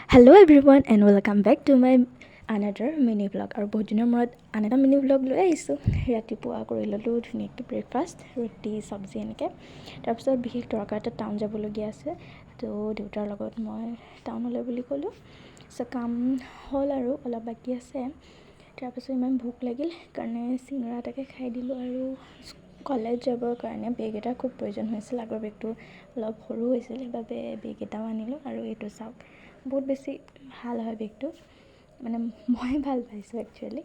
Hello everyone and welcome back to my another mini vlog আৰু বহুত দিনৰ মূৰত এটা মিনি vlog লৈ আহিছোঁ ৰাতিপুৱা কৰি ল'লোঁ ধুনীয়াকৈ ব্ৰেকফাষ্ট ৰুটি চব্জি এনেকৈ তাৰপিছত বিশেষ দৰকাৰ এটা টাউন যাবলগীয়া আছে তো দেউতাৰ লগত মই টাউনলৈ বুলি ক'লোঁ কাম হ'ল আৰু অলপ বাকী আছে তাৰপিছত ইমান ভোক লাগিল কাৰণে চিঙৰা এটাকে খাই দিলোঁ আৰু কলেজ যাবৰ কাৰণে বেগ এটাৰ খুব প্ৰয়োজন হৈছিল আগৰ বেগটো অলপ সৰু হৈছিল সেইবাবে বেগ এটাও আনিলোঁ আৰু এইটো চাওক বহুত বেছি ভাল হয় বেগটো মানে মই ভাল পাইছোঁ একচুৱেলি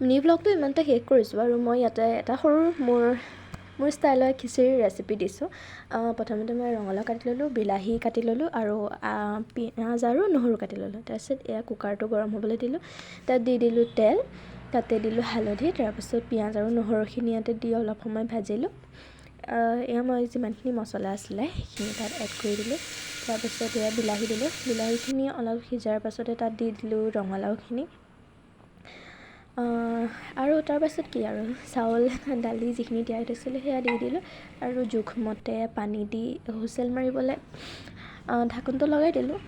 মিনি ব্লগটো ইমানতে শেষ কৰিছোঁ আৰু মই ইয়াতে এটা সৰু মোৰ ষ্টাইলৰ খিচিৰিৰ ৰেচিপি দিছোঁ প্ৰথমতে মই ৰঙালাও কাটি ল'লোঁ বিলাহী কাটি ল'লোঁ আৰু পিঁয়াজ আৰু নহৰু কাটি ল'লোঁ তাৰপিছত এয়া কুকাৰটো গৰম হ'বলৈ দিলোঁ তাত দি দিলোঁ তেল তাতে দিলোঁ হালধি তাৰপিছত পিঁয়াজ আৰু নহৰুখিনি ইয়াতে দি অলপ সময় ভাজিলোঁ এয়া মই যিমানখিনি মছলা আছিলে সেইখিনি তাত এড কৰি দিলোঁ তাৰপিছত এয়া বিলাহী দিলোঁ বিলাহীখিনি অলপ সিজাৰ পাছতে তাত দি দিলোঁ ৰঙালাওখিনি আৰু তাৰপাছত কি আৰু চাউল দালি যিখিনি তিয়াই থৈছিলোঁ সেয়া দি দিলোঁ আৰু জোখমতে পানী দি হুইচেল মাৰিবলৈ ঢাকনটো লগাই দিলোঁ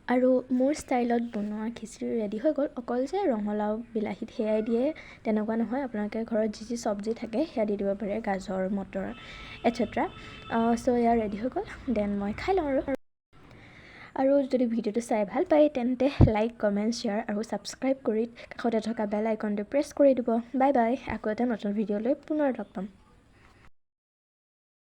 আৰু মোৰ ষ্টাইলত বনোৱা খিচিৰি ৰেডি হৈ গ'ল অকল যে ৰঙালাও বিলাহীত সেয়াই দিয়ে তেনেকুৱা নহয় আপোনালোকে ঘৰত যি চব্জি থাকে সেয়া দি দিব পাৰে গাজৰ মটৰ এটচেট্ৰা চ' এয়া ৰেডি হৈ গ'ল দেন মই খাই লওঁ আৰু যদি ভিডিঅ'টো চাই ভাল পায় তেন্তে লাইক কমেণ্ট শ্বেয়াৰ আৰু ছাবস্ক্ৰাইব কৰি কাষতে থকা বেল আইকনটো প্ৰেছ কৰি দিব বাই বাই আকৌ এটা নতুন ভিডিঅ'লৈ পুনৰ লগ পাম